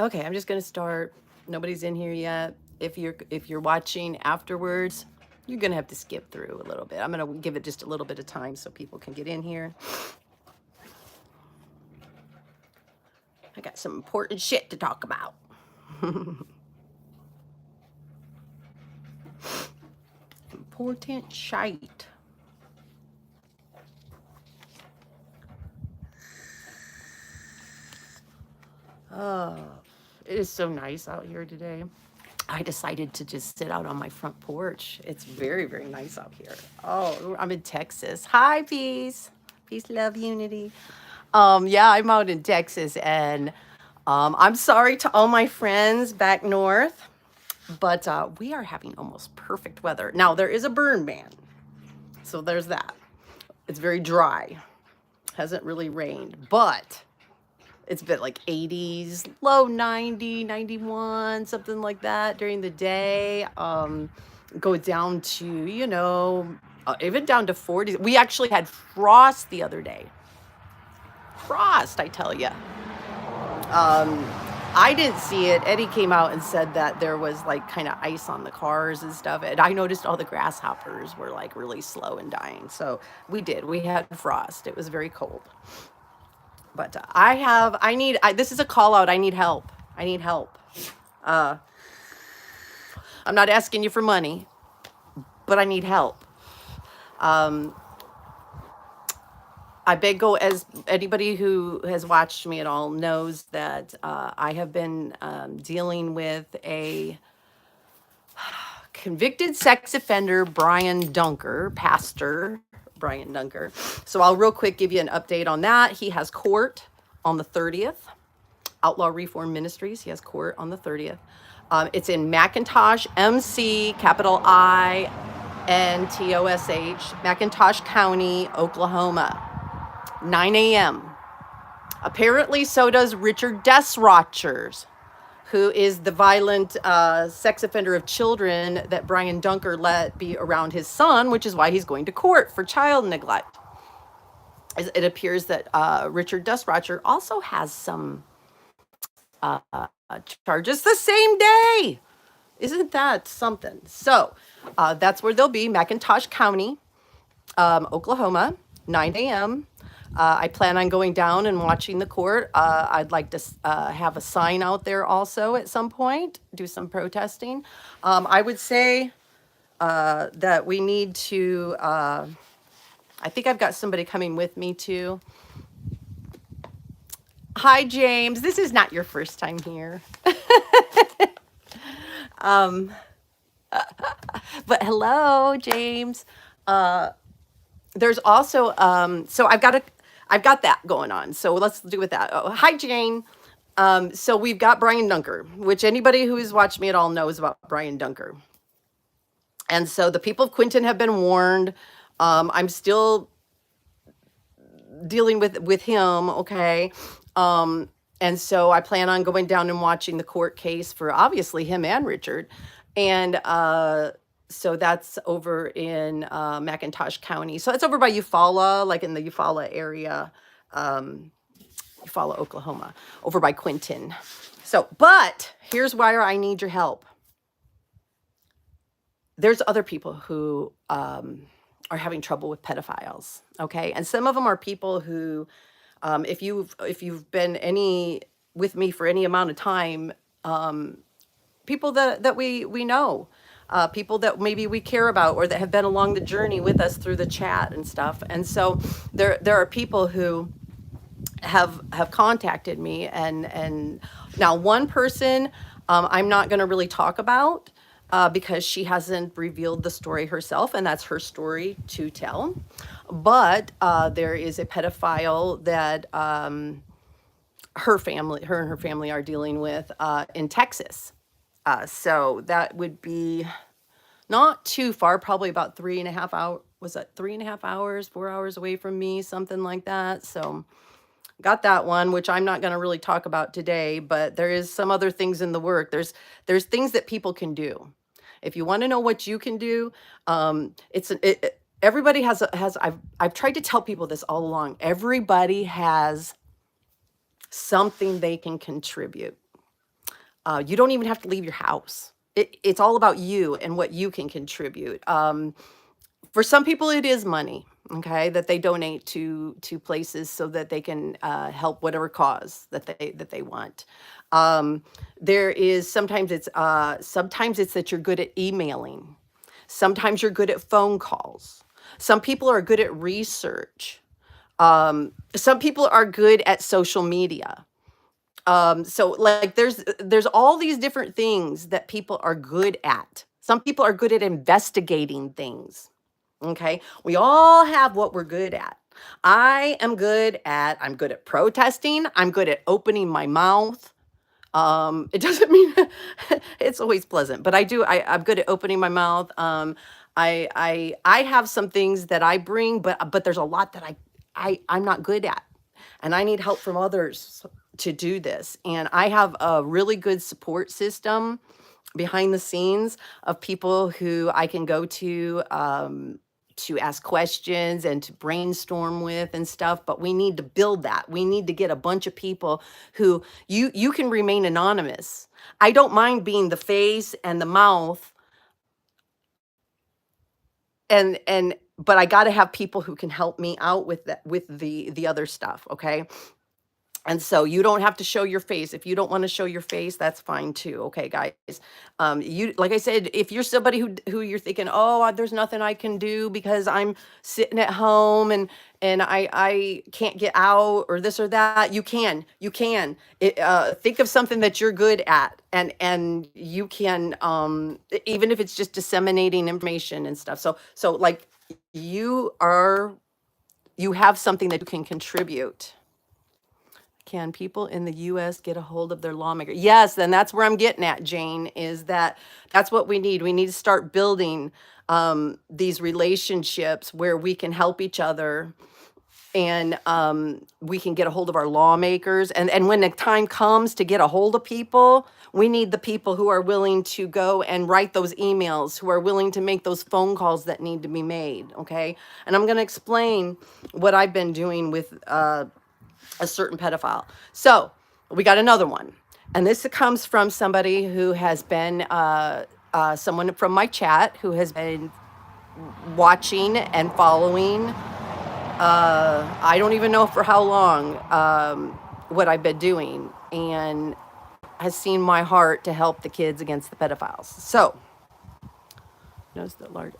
Okay, I'm just gonna start. Nobody's in here yet. If you're watching afterwards, you're gonna have to skip through a little bit. I'm gonna give it just a little bit of time so people can get in here. I got some important shit to talk about. Important shite. Oh, it is so nice out here today. I decided to just sit out on my front porch. It's very, very nice out here. Oh, I'm in Texas. Hi, peace. Peace, love, unity. Yeah, I'm out in Texas, and I'm sorry to all my friends back north, but we are having almost perfect weather. Now, there is a burn ban, so there's that. It's very dry. Hasn't really rained, but it's been like 80s, low 90, 91, something like that during the day. Go down to, even down to 40s. We actually had frost the other day. Frost, I tell you. I didn't see it. Eddie came out and said that there was like kind of ice on the cars and stuff. And I noticed all the grasshoppers were like really slow and dying. So we had frost. It was very cold. But this is a call out. I need help. I need help. I'm not asking you for money, but I need help. I beg go, as anybody who has watched me at all knows that I have been dealing with a convicted sex offender, Brian Dunker, Pastor Brian Dunker. So I'll real quick give you an update on that. He has court on the 30th. Outlaw Reform Ministries. He has court on the 30th. It's in McIntosh, MC, capital I, NTOSH, McIntosh County, Oklahoma. 9 a.m. Apparently, so does Richard Desrochers, who is the violent sex offender of children that Brian Dunker let be around his son, which is why he's going to court for child neglect. It appears that Richard Desrocher also has some charges the same day. Isn't that something? So that's where they'll be, McIntosh County, Oklahoma, 9 a.m. I plan on going down and watching the court. I'd like to have a sign out there also at some point, do some protesting. I would say that we need to, I think I've got somebody coming with me too. Hi, James. This is not your first time here. But hello, James. There's also, so I've got that going on. So let's do with that. Oh, hi, Jane. So we've got Brian Dunker, which anybody who has watched me at all knows about Brian Dunker. And so the people of Quinton have been warned. I'm still dealing with him, okay? And so I plan on going down and watching the court case for obviously him and Richard. And so that's over in McIntosh County. So it's over by Eufaula, like in the Eufaula area, Eufaula, Oklahoma, over by Quinton. So, but here's where I need your help. There's other people who are having trouble with pedophiles, okay? And some of them are people who, if you've been with me for any amount of time, people that we know. People that maybe we care about or that have been along the journey with us through the chat and stuff. And so there are people who have contacted me, and now one person I'm not going to really talk about because she hasn't revealed the story herself, and that's her story to tell. But there is a pedophile that her and her family are dealing with in Texas. So that would be not too far, probably about 3.5 hours. Was that 3.5 hours, 4 hours away from me, something like that. So got that one, which I'm not going to really talk about today, but there is some other things in the work. There's things that people can do. If you want to know what you can do, everybody has I've tried to tell people this all along. Everybody has something they can contribute. You don't even have to leave your house. It's all about you and what you can contribute. For some people, it is money, okay, that they donate to places so that they can help whatever cause that they want. Um, there is sometimes it's that you're good at emailing. Sometimes you're good at phone calls. Some people are good at research. Some people are good at social media. So like there's all these different things that people are good at. Some people are good at investigating things. Okay. We all have what we're good at. I'm good at protesting. I'm good at opening my mouth. It doesn't mean it's always pleasant, but I'm good at opening my mouth. I have some things that I bring, but there's a lot that I'm not good at, and I need help from others to do this. And I have a really good support system behind the scenes of people who I can go to ask questions and to brainstorm with and stuff. But we need to build that. We need to get a bunch of people who you can remain anonymous. I don't mind being the face and the mouth, and but I got to have people who can help me out with that, with the other stuff. Okay. And so you don't have to show your face. If you don't want to show your face, that's fine too. Okay, guys. You, like I said, if you're somebody who you're thinking, oh, there's nothing I can do because I'm sitting at home and I can't get out or this or that, you can think of something that you're good at, and you can even if it's just disseminating information and stuff. So like you are you have something that you can contribute. Can people in the US get a hold of their lawmaker? Yes, and that's where I'm getting at, Jane, is that that's what we need. We need to start building these relationships where we can help each other, and we can get a hold of our lawmakers. And when the time comes to get a hold of people, we need the people who are willing to go and write those emails, who are willing to make those phone calls that need to be made, okay? And I'm going to explain what I've been doing with a certain pedophile. So we got another one. And this comes from somebody who has been, someone from my chat who has been watching and following, I don't even know for how long, what I've been doing, and has seen my heart to help the kids against the pedophiles. So, knows the large.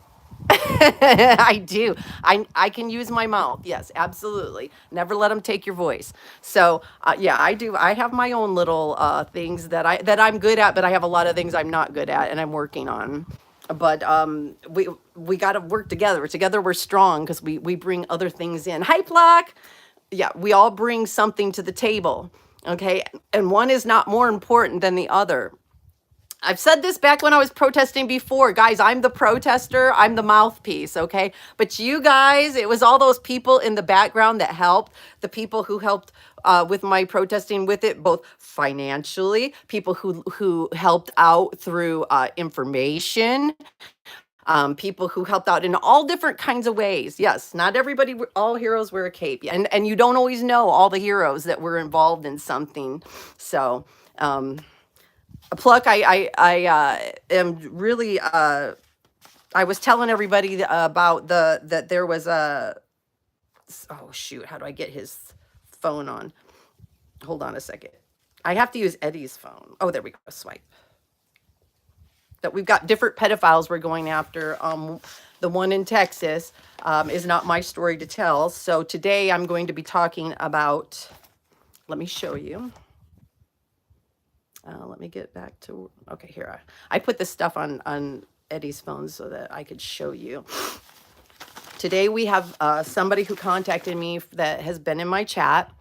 I do. I can use my mouth. Yes, absolutely. Never let them take your voice. So yeah, I do. I have my own little things that I'm good at, but I have a lot of things I'm not good at, and I'm working on. But we got to work together. Together we're strong because we bring other things in. Hi, Pluck. Yeah, we all bring something to the table. Okay, and one is not more important than the other. I've said this back when I was protesting before. Guys, I'm the protester. I'm the mouthpiece, okay? But you guys, it was all those people in the background that helped, the people who helped with my protesting with it, both financially, people who helped out through information, people who helped out in all different kinds of ways. Yes, not everybody, all heroes wear a cape. And you don't always know all the heroes that were involved in something. So, Pluck, I am really, I was telling everybody about that there was oh shoot, how do I get his phone on? Hold on a second. I have to use Eddie's phone. Oh, there we go, swipe. That we've got different pedophiles we're going after. The one in Texas is not my story to tell. So today I'm going to be talking about, let me show you. Let me get back to, okay, here. I put this stuff on Eddie's phone so that I could show you. Today we have somebody who contacted me that has been in my chat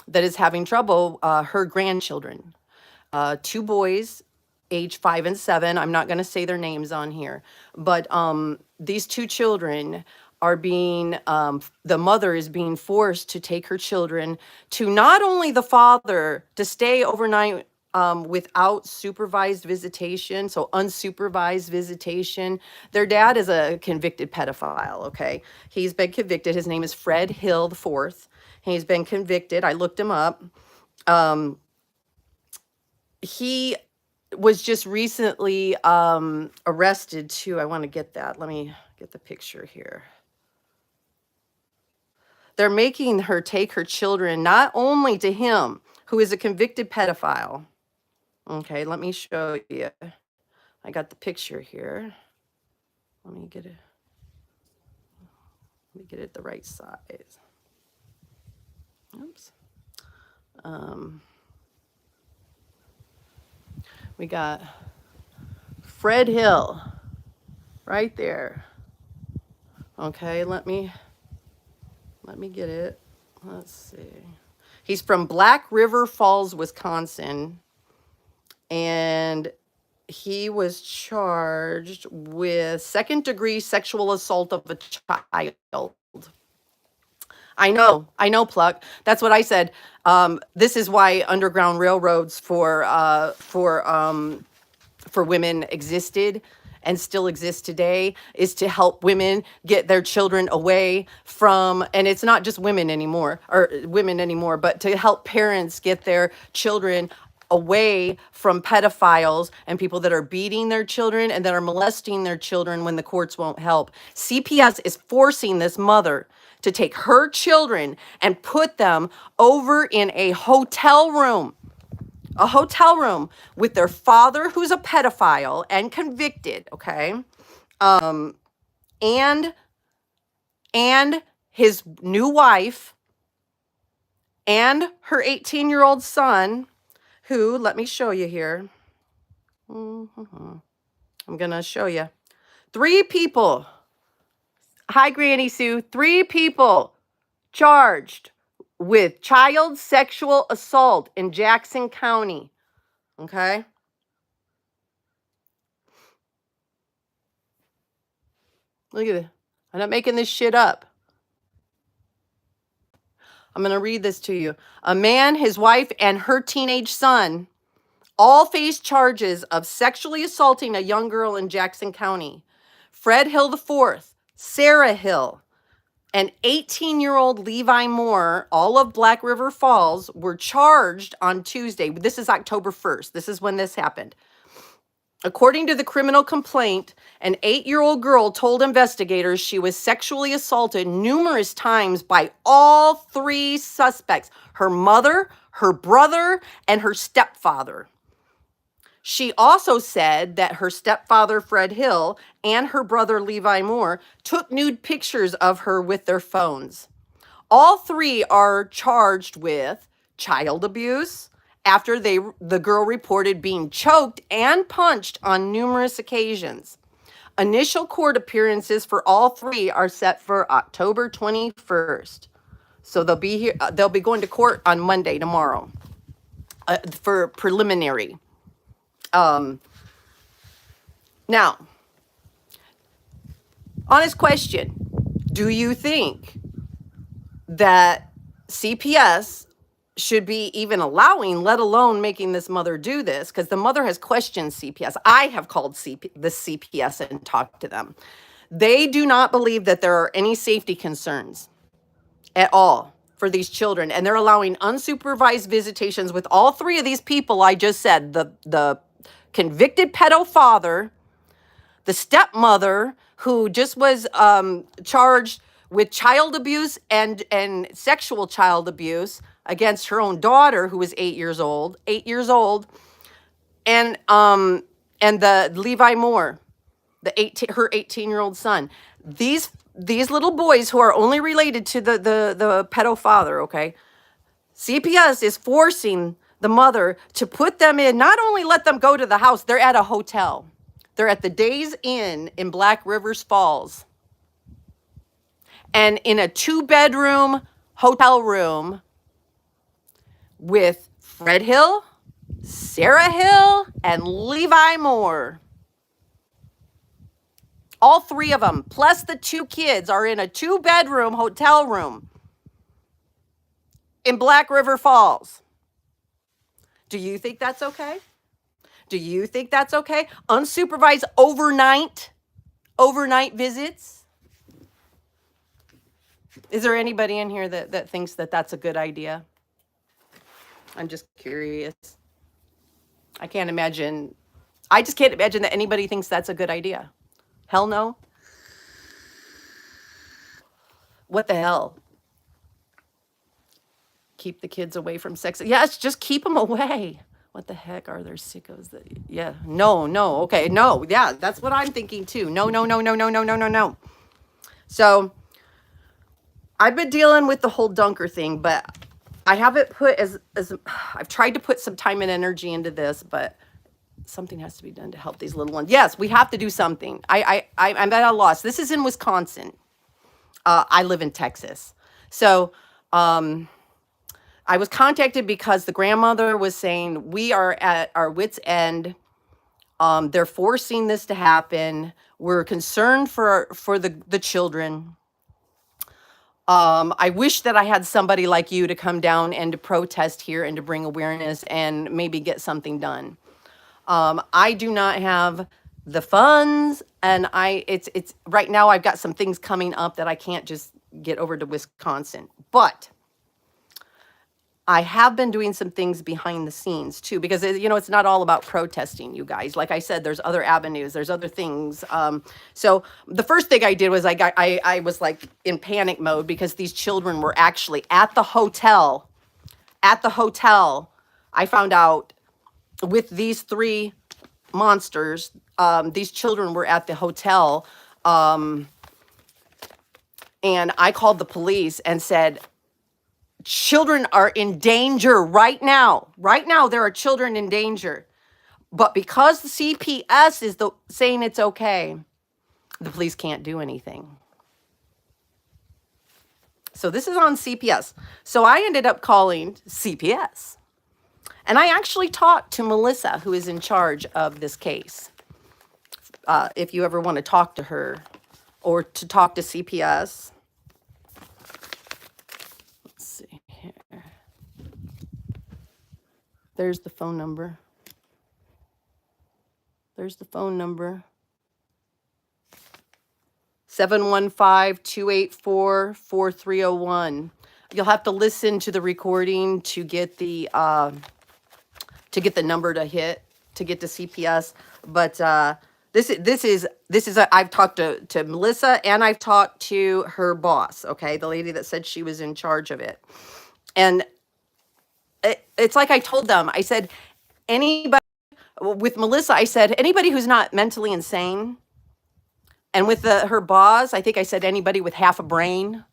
that is having trouble, her grandchildren. 2 boys, age 5 and 7. I'm not going to say their names on here. But these 2 children are being, the mother is being forced to take her children to not only the father to stay overnight without supervised visitation, so unsupervised visitation. Their dad is a convicted pedophile, okay? He's been convicted. His name is Fred Hill IV. He's been convicted. I looked him up. He was just recently arrested too. I want to get that. Let me get the picture here. They're making her take her children not only to him, who is a convicted pedophile. Okay, let me show you. I got the picture here. Let me get it. Let me get it the right size. Oops. We got Fred Hill right there. Okay, let me get it. Let's see. He's from Black River Falls, Wisconsin, and he was charged with second-degree sexual assault of a child. I know, Pluck. That's what I said. This is why underground railroads for women existed and still exist today, is to help women get their children away from, and it's not just women anymore, but to help parents get their children away from pedophiles and people that are beating their children and that are molesting their children when the courts won't help. CPS is forcing this mother to take her children and put them over in a hotel room with their father, who's a pedophile and convicted, okay? And his new wife and her 18-year-old son, who, let me show you here. I'm going to show you. 3 people. Hi, Granny Sue. 3 people charged with child sexual assault in Jackson County. Okay? Look at it. I'm not making this shit up. I'm going to read this to you. A man, his wife, and her teenage son all face charges of sexually assaulting a young girl in Jackson County. Fred Hill IV, Sarah Hill, and 18-year-old Levi Moore, all of Black River Falls, were charged on Tuesday. This is October 1st. This is when this happened. According to the criminal complaint, an 8-year-old girl told investigators she was sexually assaulted numerous times by all 3 suspects: her mother, her brother, and her stepfather. She also said that her stepfather, Fred Hill, and her brother, Levi Moore, took nude pictures of her with their phones. All 3 are charged with child abuse after the girl reported being choked and punched on numerous occasions. Initial court appearances for all 3 are set for October 21st. So they'll be here. They'll be going to court on Monday, tomorrow, for preliminary. Now, honest question. Do you think that CPS should be even allowing, let alone making this mother do this? Because the mother has questioned CPS. I have called the CPS and talked to them. They do not believe that there are any safety concerns at all for these children. And they're allowing unsupervised visitations with all 3 of these people I just said. The convicted pedo father, the stepmother, who just was charged with child abuse and sexual child abuse against her own daughter, who was 8 years old, and the Levi Moore, her 18-year-old son. These little boys, who are only related to the pedo father, okay? CPS is forcing the mother to put them in, not only let them go to the house, they're at a hotel. They're at the Days Inn in Black Rivers Falls. And in a 2-bedroom hotel room with Fred Hill, Sarah Hill, and Levi Moore. All 3 of them, plus the 2 kids, are in a 2-bedroom hotel room in Black River Falls. Do you think that's okay? Do you think that's okay? Unsupervised overnight visits? Is there anybody in here that thinks that that's a good idea? I'm just curious. I can't imagine I just can't imagine that anybody thinks that's a good idea. Hell no. What the hell? Keep the kids away from sex. Yes, just keep them away. What the heck are there sickos that, yeah, no, no, okay, no, yeah, that's what I'm thinking too. No, no, no, no, no, no, no, no, no. So I've been dealing with the whole dunker thing, but I haven't put as I've tried to put some time and energy into this, but something has to be done to help these little ones. Yes, we have to do something. I'm at a loss. This is in Wisconsin. I live in Texas. So, I was contacted because the grandmother was saying, we are at our wits' end. They're forcing this to happen. We're concerned for the children. I wish that I had somebody like you to come down and to protest here and to bring awareness and maybe get something done. I do not have the funds, and it's right now I've got some things coming up that I can't just get over to Wisconsin. But I have been doing some things behind the scenes too, because it's not all about protesting, you guys. Like I said, there's other avenues, there's other things. So the first thing I did was I was like in panic mode because these children were actually at the hotel. At the hotel, I found out with these three monsters, these children were at the hotel, and I called the police and said, children are in danger right now. Right now, there are children in danger. But because the CPS is saying it's okay, the police can't do anything. So this is on CPS. So I ended up calling CPS. And I actually talked to Melissa, who is in charge of this case. If you ever want to talk to her or to talk to CPS. Let's see here. There's the phone number. There's the phone number. 715-284-4301. You'll have to listen to the recording to get the number to hit to get to CPS. But this is I've talked to Melissa, and I've talked to her boss. Okay, the lady that said she was in charge of it, and it's like I told them. I said, anybody with Melissa, I said anybody who's not mentally insane, and with her boss, I think I said anybody with half a brain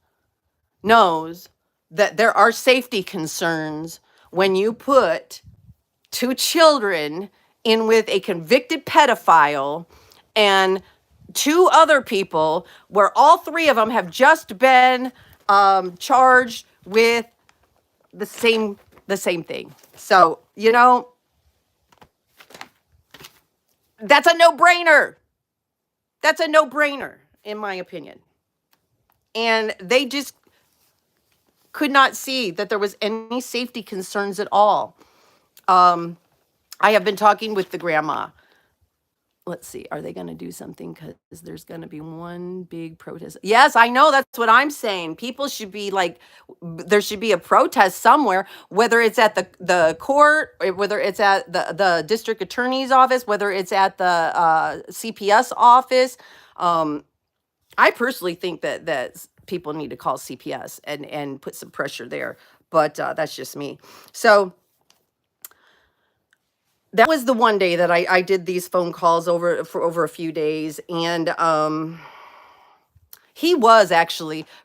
knows that there are safety concerns when you put two children in with a convicted pedophile and two other people where all three of them have just been charged with the same thing. So, that's a no-brainer. That's a no-brainer, in my opinion. And they just could not see that there was any safety concerns at all. I have been talking with the grandma. Let's see, are they going to do something? Because there's going to be one big protest. Yes, I know, that's what I'm saying. People should be like, there should be a protest somewhere, whether it's at the court, whether it's at the district attorney's office, whether it's at the CPS office. I personally think that people need to call CPS and put some pressure there, but that's just me. So that was the one day that I did these phone calls for over a few days. And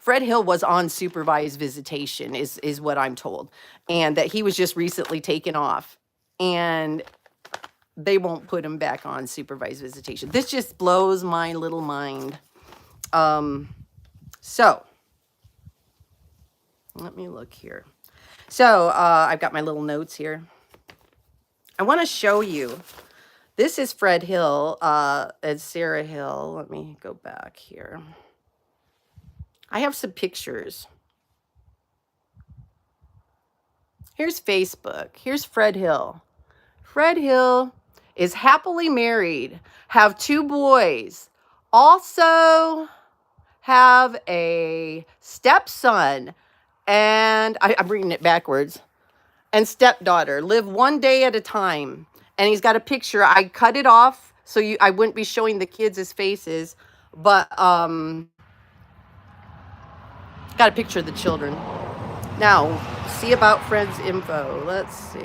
Fred Hill was on supervised visitation is what I'm told. And that he was just recently taken off. And they won't put him back on supervised visitation. This just blows my little mind. So let me look here. So I've got my little notes here. I want to show you. This is Fred Hill and Sarah Hill. Let me go back here. I have some pictures. Here's Facebook. Here's Fred Hill. Fred Hill is happily married, have 2 boys, also have a stepson, and I'm reading it backwards, and stepdaughter, live one day at a time. And he's got a picture. I cut it off so I wouldn't be showing the kids' faces, but got a picture of the children. Now, see about Fred's info. Let's see.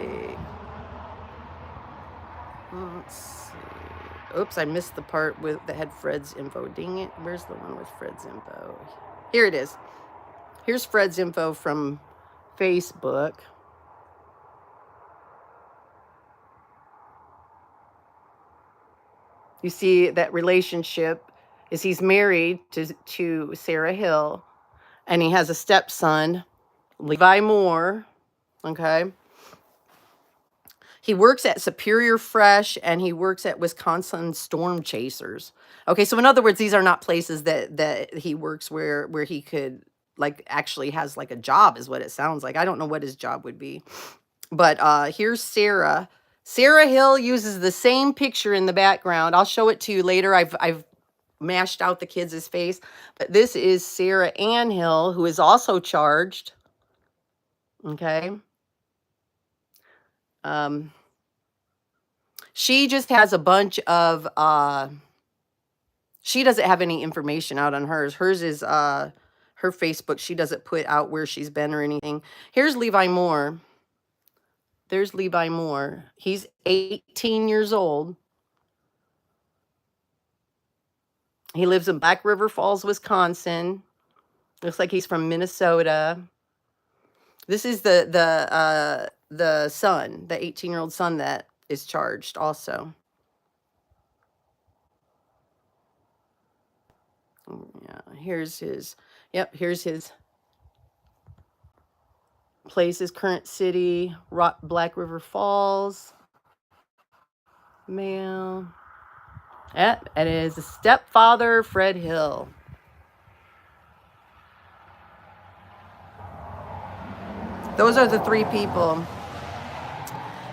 Let's see. Oops, I missed the part with that had Fred's info. Dang it. Where's the one with Fred's info? Here it is. Here's Fred's info from Facebook. You see that relationship is he's married to Sarah Hill, and he has a stepson, Levi Moore. Okay. He works at Superior Fresh, and he works at Wisconsin Storm Chasers. Okay, so in other words, these are not places that he works where he could like actually has like a job, is what it sounds like. I don't know what his job would be. But here's Sarah. Sarah Hill uses the same picture in the background. I'll show it to you later. I've mashed out the kids' face. But this is Sarah Ann Hill, who is also charged. Okay. She just has a bunch of she doesn't have any information out on hers. Hers is her Facebook. She doesn't put out where she's been or anything. Here's Levi Moore. There's Levi Moore. He's 18 years old. He lives in Black River Falls, Wisconsin. Looks like he's from Minnesota. This is the son, the 18-year-old son that is charged also. Yeah, here's his, yep, here's his place, his current city, Black River Falls. Mail. Yep, it is a stepfather, Fred Hill. Those are the three people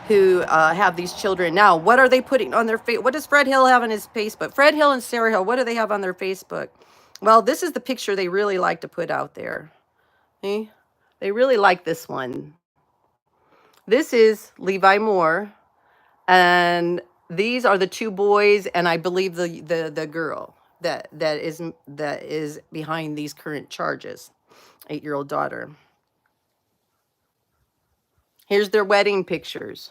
who have these children. Now, what are they putting on their face? What does Fred Hill have on his Facebook? Fred Hill and Sarah Hill, what do they have on their Facebook? Well, this is the picture they really like to put out there. See? They really like this one. This is Levi Moore, and these are the two boys, and I believe the girl that is behind these current charges, 8-year-old daughter. Here's their wedding pictures.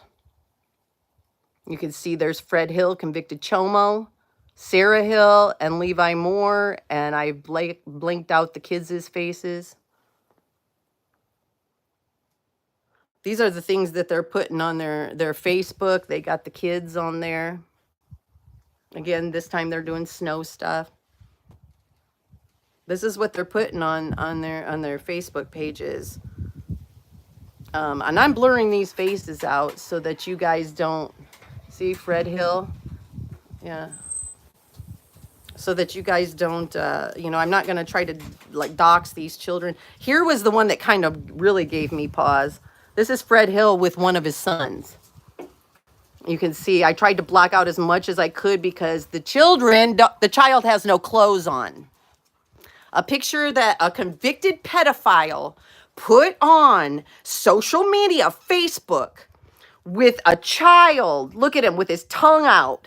You can see there's Fred Hill, convicted chomo, Sarah Hill, and Levi Moore, and I blinked out the kids' faces. These are the things that they're putting on their Facebook. They got the kids on there. Again, this time they're doing snow stuff. This is what they're putting on their Facebook pages. And I'm blurring these faces out so that you guys don't see Fred Hill. Yeah. So that you guys don't, you know, I'm not going to try to like dox these children. Here was the one that kind of really gave me pause. This is Fred Hill with one of his sons. You can see I tried to block out as much as I could because the child has no clothes on. A picture that a convicted pedophile put on social media, Facebook, with a child. Look at him with his tongue out.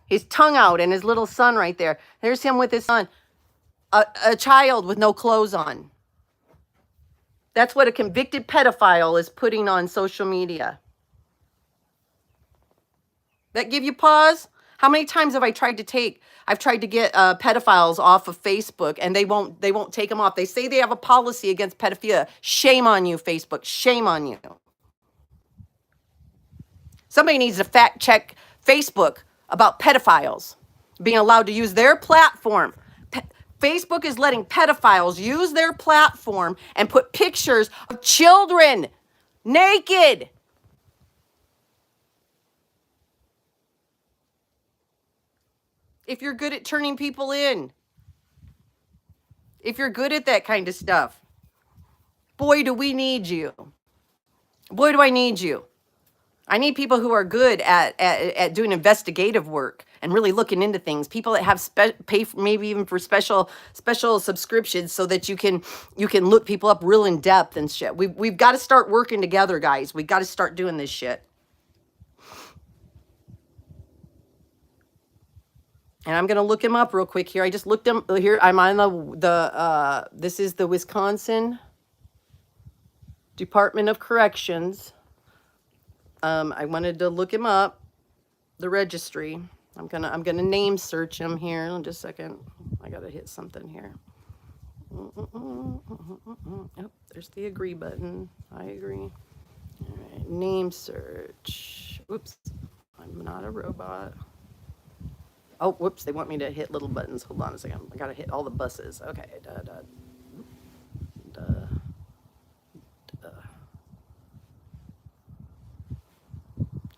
His tongue out and his little son right there. There's him with his son. A child with no clothes on. That's what a convicted pedophile is putting on social media. That give you pause? How many times have I've tried to get pedophiles off of Facebook, and they won't take them off. They say they have a policy against pedophilia. Shame on you, Facebook. Shame on you. Somebody needs to fact check Facebook about pedophiles being allowed to use their platform. Facebook is letting pedophiles use their platform and put pictures of children naked. If you're good at turning people in, if you're good at that kind of stuff, boy, do we need you. Boy, do I need you. I need people who are good at doing investigative work and really looking into things. People that have pay maybe even for special subscriptions so that you can look people up real in depth and shit. We've got to start working together, guys. We got to start doing this shit. And I'm going to look him up real quick here. I just looked him here. I'm on this is the Wisconsin Department of Corrections. I wanted to look him up, the registry. I'm gonna name search him here. In just a second. I gotta hit something here. Oh, there's the agree button. I agree. All right, name search. Oops, I'm not a robot. Oh, whoops, they want me to hit little buttons. Hold on a second. I gotta hit all the buses. Okay.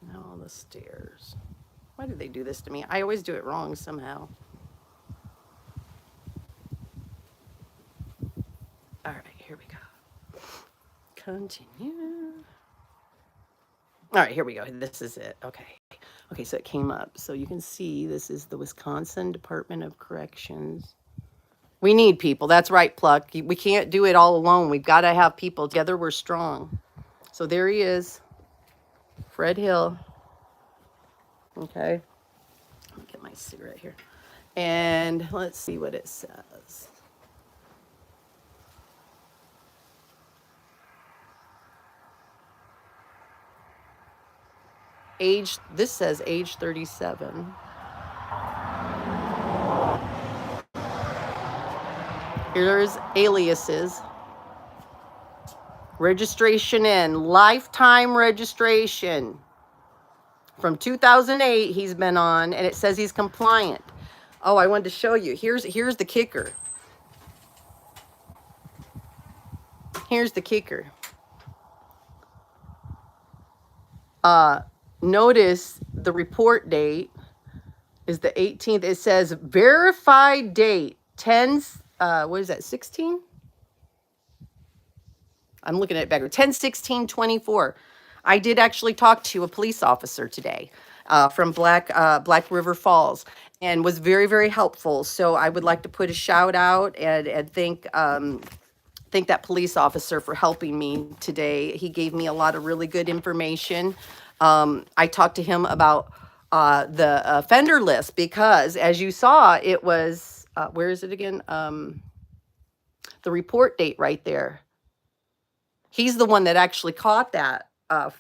Now all the stairs. Why did they do this to me? I always do it wrong somehow. All right, here we go. Continue. All right, here we go. This is it. Okay. Okay, so it came up. So you can see this is the Wisconsin Department of Corrections. We need people. That's right, Pluck. We can't do it all alone. We've got to have people. Together we're strong. So there he is. Fred Hill. Okay. Let me get my cigarette here. And let's see what it says. Age, this says age 37. Here's aliases. Registration in, lifetime registration. From 2008 he's been on, and it says he's compliant. Oh, I wanted to show you. Here's the kicker. Here's the kicker. Notice the report date is the 18th. It says verified date 10, what is that, 16? I'm looking at it back. 10/16/24. I did actually talk to a police officer today from Black River Falls, and was very, very helpful. So I would like to put a shout out and thank that police officer for helping me today. He gave me a lot of really good information. I talked to him about the offender list, because as you saw, it was, where is it again? The report date right there. He's the one that actually caught that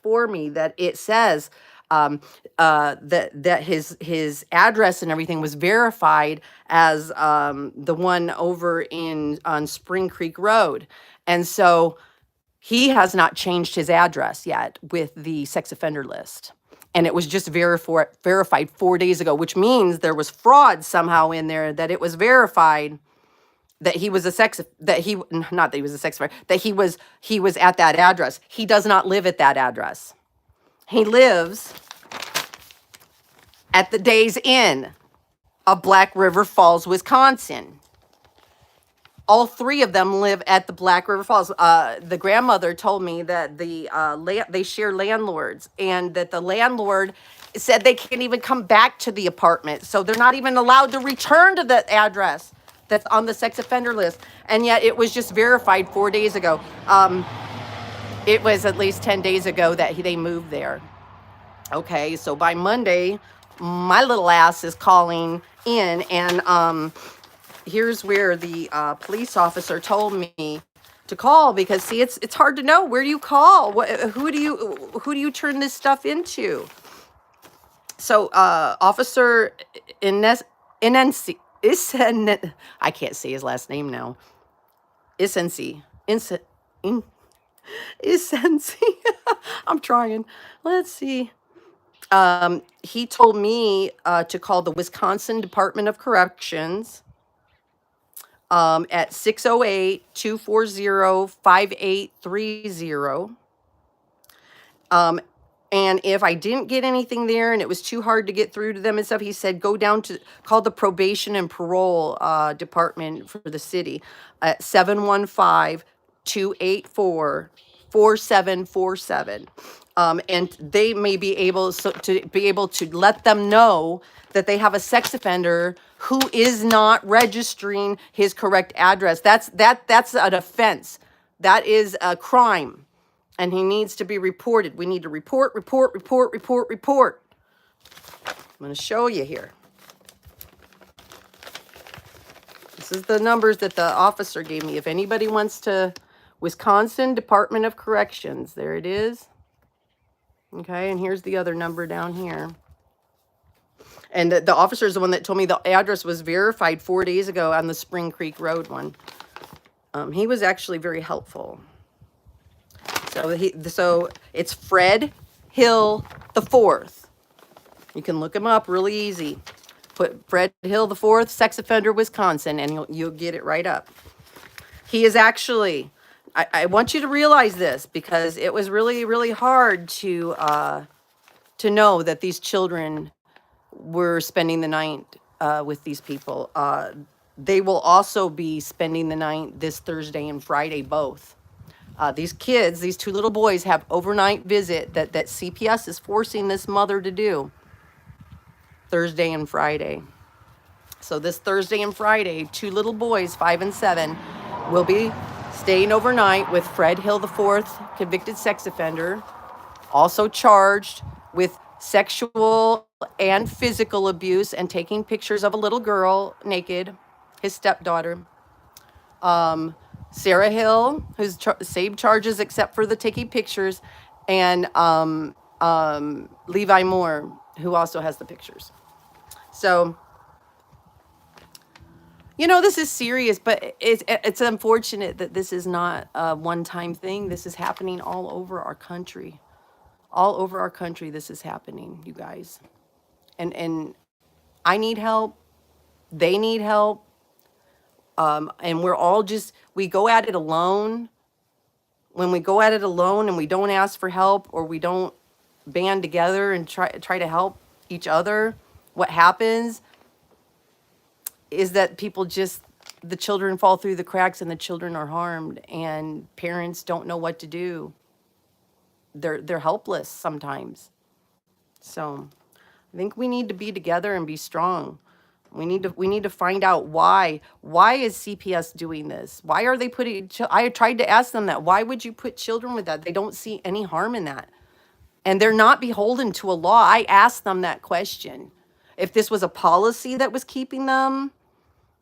for me, that it says that his address and everything was verified as the one over on Spring Creek Road. And so he has not changed his address yet with the sex offender list. And it was just verified 4 days ago, which means there was fraud somehow in there, that it was verified that he was that he was at that address. He does not live at that address. He lives at the Days Inn of Black River Falls, Wisconsin. All three of them live at the Black River Falls. The grandmother told me that they share landlords, and that the landlord said they can't even come back to the apartment. So they're not even allowed to return to the address that's on the sex offender list. And yet it was just verified 4 days ago. It was at least 10 days ago that they moved there. Okay, so by Monday, my little ass is calling in, and here's where the police officer told me to call, because see, it's hard to know, where do you call? Who do you turn this stuff into? So Officer Inensi, I can't say his last name now. Isensi. I'm trying. Let's see. He told me to call the Wisconsin Department of Corrections at 608-240-5830. And if I didn't get anything there and it was too hard to get through to them and stuff, he said, call the probation and parole department for the city at 715-284-4747. And they may be able to let them know that they have a sex offender who is not registering his correct address. That's an offense. That is a crime. And he needs to be reported. We need to report. I'm going to show you here. This is the numbers that the officer gave me. If anybody wants to, Wisconsin Department of Corrections, there it is. Okay, and here's the other number down here. And the officer is the one that told me the address was verified 4 days ago on the Spring Creek Road one. He was actually very helpful. So it's Fred Hill IV. You can look him up really easy. Put Fred Hill IV, sex offender, Wisconsin, and you'll get it right up. He is actually, I want you to realize this, because it was really, really hard to know that these children were spending the night with these people. They will also be spending the night this Thursday and Friday, both. These kids, these two little boys, have overnight visit that CPS is forcing this mother to do Thursday and Friday. So this Thursday and Friday, two little boys, 5 and 7, will be staying overnight with Fred Hill IV, convicted sex offender, also charged with sexual and physical abuse and taking pictures of a little girl naked, his stepdaughter. Sarah Hill, who's same charges except for the taking pictures, and Levi Moore, who also has the pictures. So, this is serious, but it's unfortunate that this is not a one-time thing. This is happening all over our country. All over our country, this is happening, you guys. And I need help. They need help. And we're all we go at it alone. When we go at it alone and we don't ask for help, or we don't band together and try to help each other, what happens is that the children fall through the cracks and the children are harmed, and parents don't know what to do. They're helpless sometimes. So I think we need to be together and be strong. We need to find out why. Why is CPS doing this? Why are they putting, I tried to ask them that. Why would you put children with that? They don't see any harm in that. And they're not beholden to a law. I asked them that question. If this was a policy that was keeping them,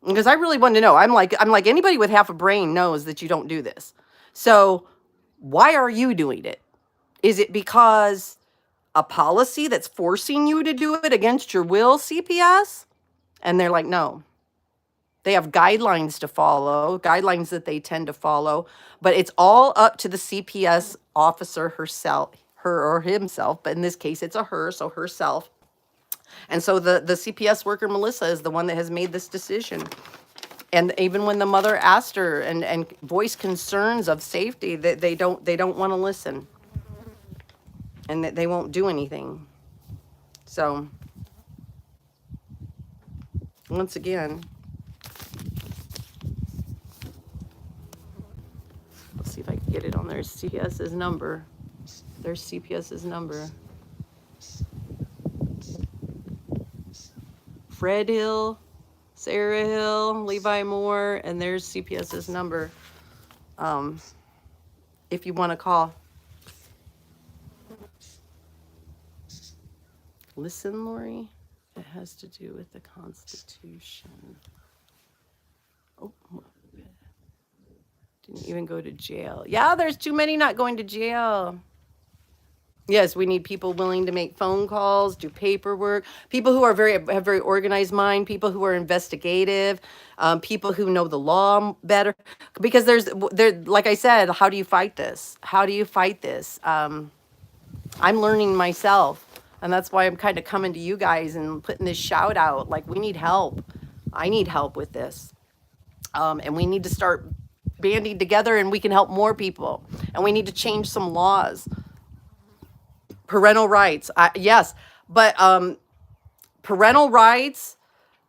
because I really wanted to know. I'm like anybody with half a brain knows that you don't do this. So why are you doing it? Is it because a policy that's forcing you to do it against your will, CPS? And they're like, no. They have guidelines to follow, guidelines that they tend to follow, but it's all up to the CPS officer herself, her or himself, but in this case it's a her, so herself. And so the CPS worker, Melissa, is the one that has made this decision. And even when the mother asked her and voiced concerns of safety, that they don't want to listen. And that they won't do anything. So, once again, let's see if I can get it on their CPS's number. There's CPS's number. Fred Hill, Sarah Hill, Levi Moore, and there's CPS's number. If you want to call. Listen, Lori, it has to do with the Constitution. Oh, didn't even go to jail. Yeah, there's too many not going to jail. Yes, we need people willing to make phone calls, do paperwork, people who have very organized mind, people who are investigative, people who know the law better. Because there's like I said, how do you fight this? How do you fight this? I'm learning myself. And that's why I'm kind of coming to you guys and putting this shout out. Like, we need help. I need help with this. And we need to start banding together, and we can help more people. And we need to change some laws. Parental rights. Yes. But parental rights,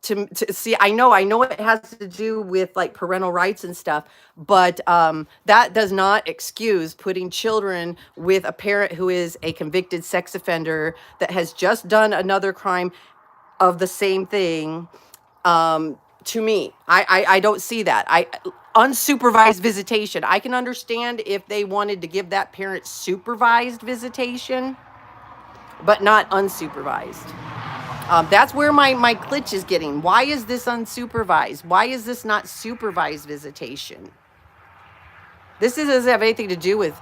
to see, I know it has to do with like parental rights and stuff, but that does not excuse putting children with a parent who is a convicted sex offender that has just done another crime of the same thing. To me, I don't see that. Unsupervised visitation. I can understand if they wanted to give that parent supervised visitation, but not unsupervised. That's where my glitch is getting. Why is this unsupervised? Why is this not supervised visitation? Doesn't have anything to do with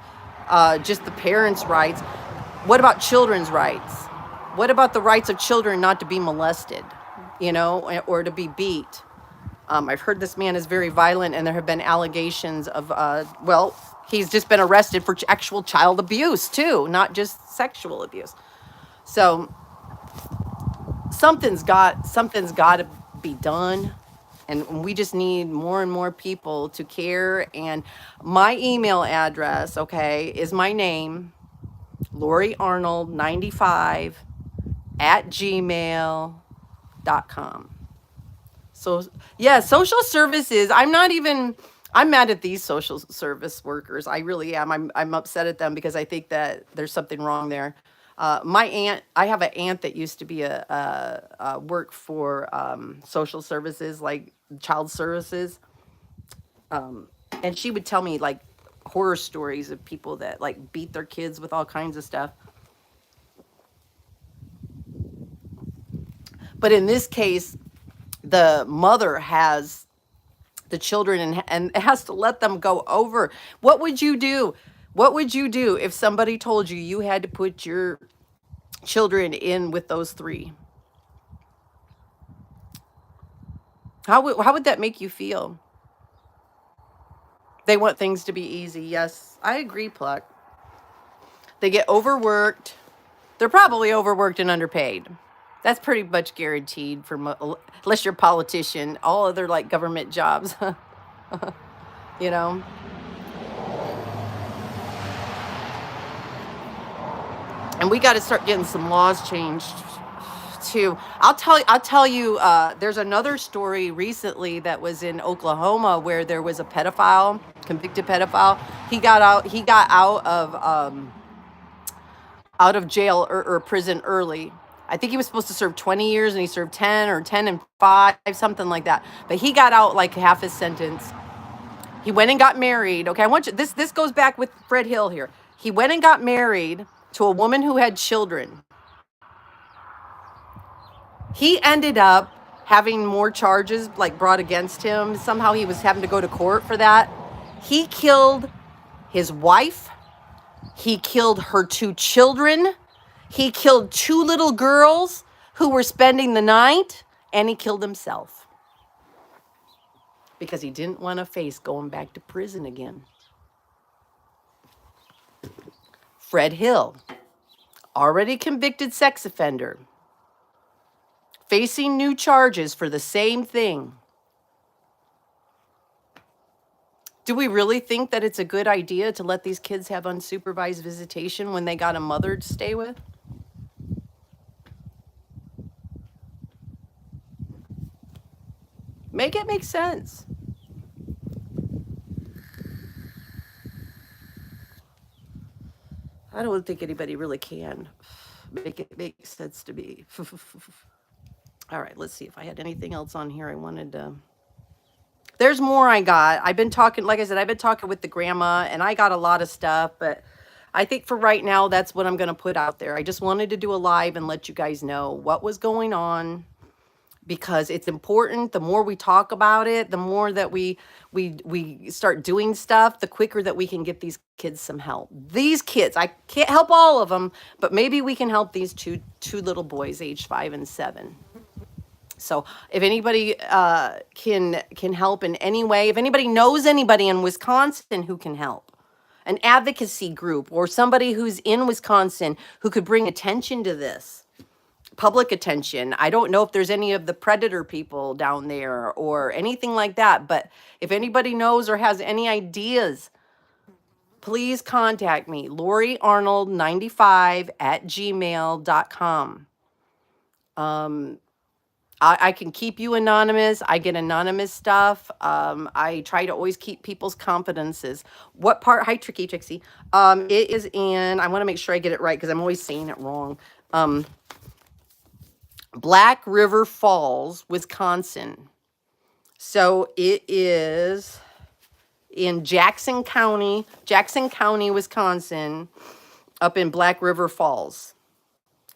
just the parents' rights. What about children's rights? What about the rights of children not to be molested, or to be beat? I've heard this man is very violent, and there have been allegations of, he's just been arrested for actual child abuse too, not just sexual abuse. So something's got to be done, and we just need more and more people to care. And my email address, okay, is my name, Lori Arnold 95 at gmail.com. So yeah, social services. I'm mad at these social service workers. I really am. I'm upset at them because I think that there's something wrong there. I have an aunt that used to be a work for social services, like child services, and she would tell me like horror stories of people that like beat their kids with all kinds of stuff. But in this case, the mother has the children and has to let them go over. What would you do? What would you do if somebody told you you had to put your children in with those three? How would that make you feel? They want things to be easy. Yes, I agree, Pluck. They get overworked. They're probably overworked and underpaid. That's pretty much guaranteed for unless you're a politician. All other like government jobs, you know. And we got to start getting some laws changed too. I'll tell you. There's another story recently that was in Oklahoma where there was a pedophile, convicted pedophile. He got out. He got out of jail or prison early. I think he was supposed to serve 20 years and he served 10 or 10 and 5, something like that. But he got out like half his sentence. He went and got married. Okay, I want you. This goes back with Fred Hill here. He went and got married to a woman who had children. He ended up having more charges like brought against him. Somehow he was having to go to court for that. He killed his wife. He killed her 2 children. He killed 2 little girls who were spending the night, and he killed himself because he didn't want to face going back to prison again. Fred Hill, already convicted sex offender, facing new charges for the same thing. Do we really think that it's a good idea to let these kids have unsupervised visitation when they got a mother to stay with? Make it make sense. I don't think anybody really can make it make sense to me. All right, let's see if I had anything else on here I wanted to. There's more I got. I've been talking, like I said, I've been talking with the grandma, and I got a lot of stuff, but I think for right now, that's what I'm going to put out there. I just wanted to do a live and let you guys know what was going on, because it's important. The more we talk about it, the more that we start doing stuff, the quicker that we can get these kids some help. These kids, I can't help all of them, but maybe we can help these two little boys, aged 5 and 7. So if anybody can help in any way, if anybody knows anybody in Wisconsin who can help, an advocacy group or somebody who's in Wisconsin who could bring attention to this, public attention. I don't know if there's any of the predator people down there or anything like that, but if anybody knows or has any ideas, please contact me, Lori Arnold 95 at gmail.com. I can keep you anonymous. I get anonymous stuff. I try to always keep people's confidences. What part? Hi, Tricky Trixie. It is in, I want to make sure I get it right because I'm always saying it wrong. Black River Falls, Wisconsin. So it is in Jackson County, Wisconsin, up in Black River Falls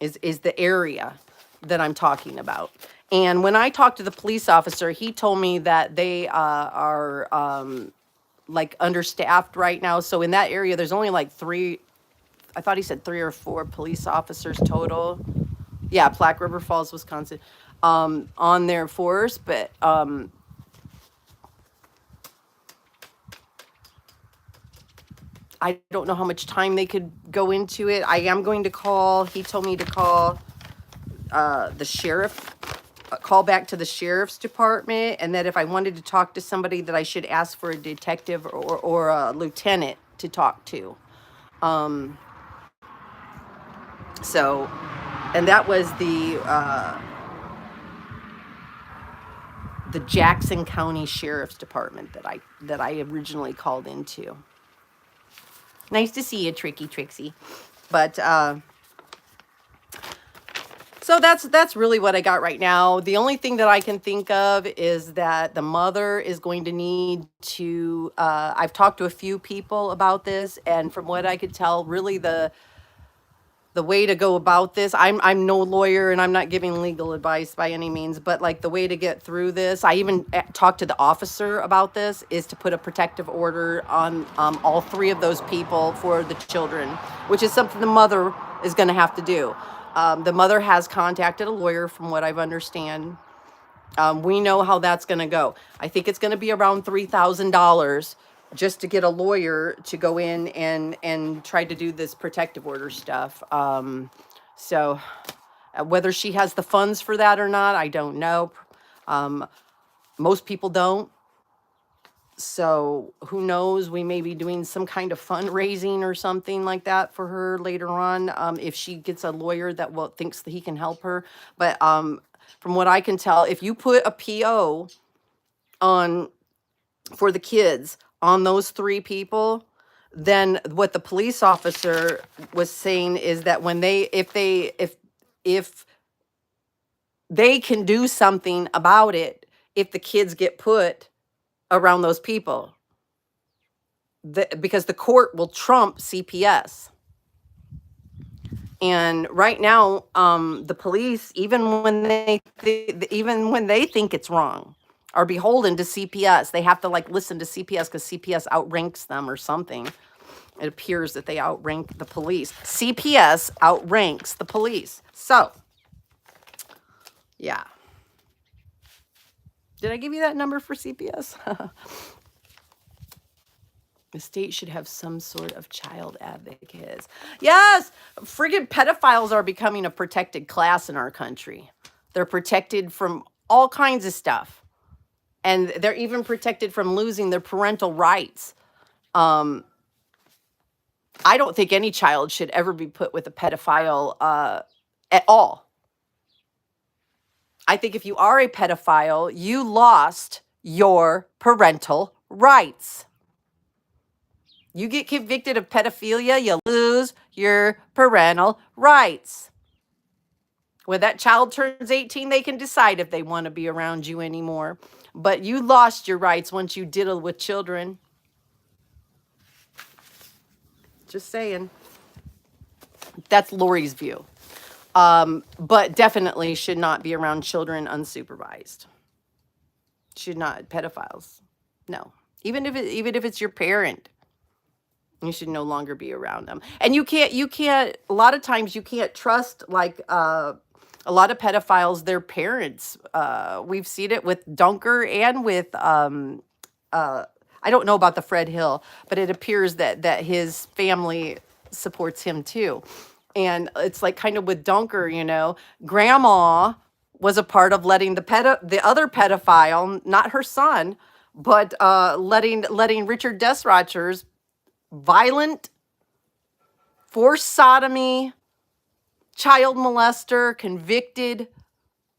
is the area. that I'm talking about. And when I talked to the police officer, he told me that they are like understaffed right now. So in that area, there's only like three, I thought he said 3 or 4 police officers total. Yeah, Platte River Falls, Wisconsin, on their force. But I don't know how much time they could go into it. I am going to call, he told me to call the sheriff, call back to the sheriff's department, and that if I wanted to talk to somebody, that I should ask for a detective or a lieutenant to talk to. So, and that was the Jackson County Sheriff's Department that I originally called into. Nice to see you, Tricky Trixie. But so that's really what I got right now. The only thing that I can think of is that the mother is going to need to. I've talked to a few people about this, and from what I could tell, really the way to go about this, I'm no lawyer and I'm not giving legal advice by any means, but like the way to get through this, I even talked to the officer about this, is to put a protective order on all 3 of those people for the children, which is something the mother is going to have to do. The mother has contacted a lawyer, from what I've understand. We know how that's going to go. I think it's going to be around $3,000 just to get a lawyer to go in and try to do this protective order stuff. So whether she has the funds for that or not, I don't know. Most people don't. So who knows? We may be doing some kind of fundraising or something like that for her later on, if she gets a lawyer that thinks that he can help her. But from what I can tell, if you put a PO on for the kids on those 3 people, then what the police officer was saying is that when if they can do something about it, if the kids get put around those people, because the court will trump CPS. And right now, the police, even when they think it's wrong, are beholden to CPS. They have to like listen to CPS because CPS outranks them or something. It appears that they outrank the police. CPS outranks the police. So, yeah. Did I give you that number for CPS? The state should have some sort of child advocates. Yes, friggin' pedophiles are becoming a protected class in our country. They're protected from all kinds of stuff. And they're even protected from losing their parental rights. I don't think any child should ever be put with a pedophile at all. I think if you are a pedophile, you lost your parental rights. You get convicted of pedophilia, you lose your parental rights. When that child turns 18, they can decide if they want to be around you anymore. But you lost your rights once you diddle with children. Just saying. That's Lori's view. But definitely should not be around children unsupervised. Should not. Pedophiles. No. Even if it's your parent, you should no longer be around them. And you can't, a lot of times you can't trust, like, a lot of pedophiles, their parents. We've seen it with Dunker and with, I don't know about the Fred Hill, but it appears that his family supports him too. And it's like kind of with Dunker, grandma was a part of letting the other pedophile, not her son, but letting Richard Desrochers, violent, forced sodomy, child molester, convicted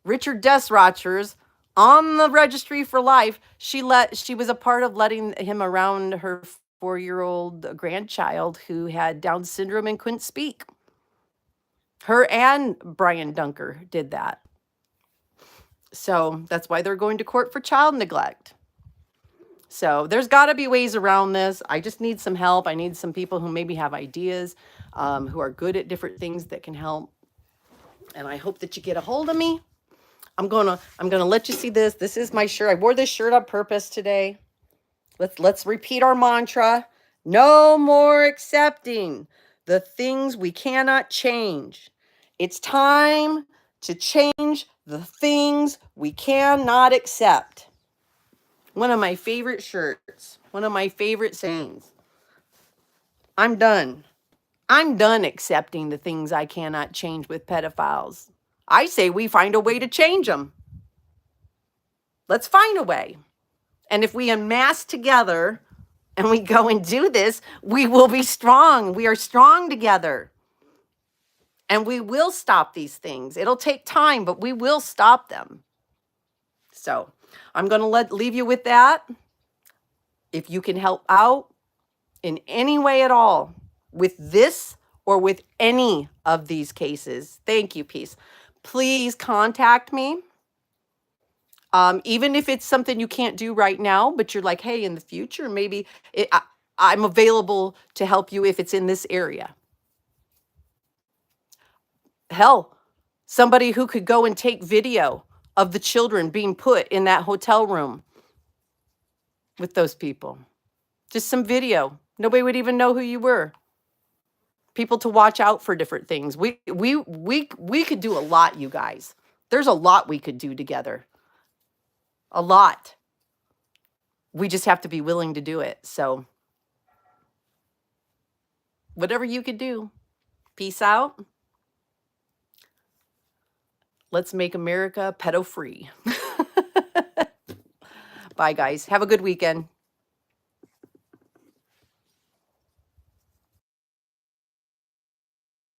Richard Desrochers on the registry for life. She was a part of letting him around her 4-year-old grandchild who had Down syndrome and couldn't speak. Her and Brian Dunker did that. So that's why they're going to court for child neglect. So there's got to be ways around this. I just need some help. I need some people who maybe have ideas, who are good at different things that can help. And I hope that you get a hold of me. I'm gonna let you see this. This is my shirt. I wore this shirt on purpose today. Let's repeat our mantra. No more accepting the things we cannot change. It's time to change the things we cannot accept. One of my favorite shirts. One of my favorite sayings. I'm done. I'm done accepting the things I cannot change with pedophiles. I say we find a way to change them. Let's find a way. And if we amass together and we go and do this, we will be strong. We are strong together. And we will stop these things. It'll take time, but we will stop them. So I'm going to leave you with that. If you can help out in any way at all with this or with any of these cases, thank you, Peace. Please contact me. Even if it's something you can't do right now, but you're like, hey, in the future, maybe I'm available to help you if it's in this area. Hell, somebody who could go and take video of the children being put in that hotel room with those people. Just some video. Nobody would even know who you were. People to watch out for different things. We could do a lot, you guys. There's a lot we could do together. A lot. We just have to be willing to do it. So whatever you could do. Peace out. Let's make America pedo-free. Bye, guys. Have a good weekend.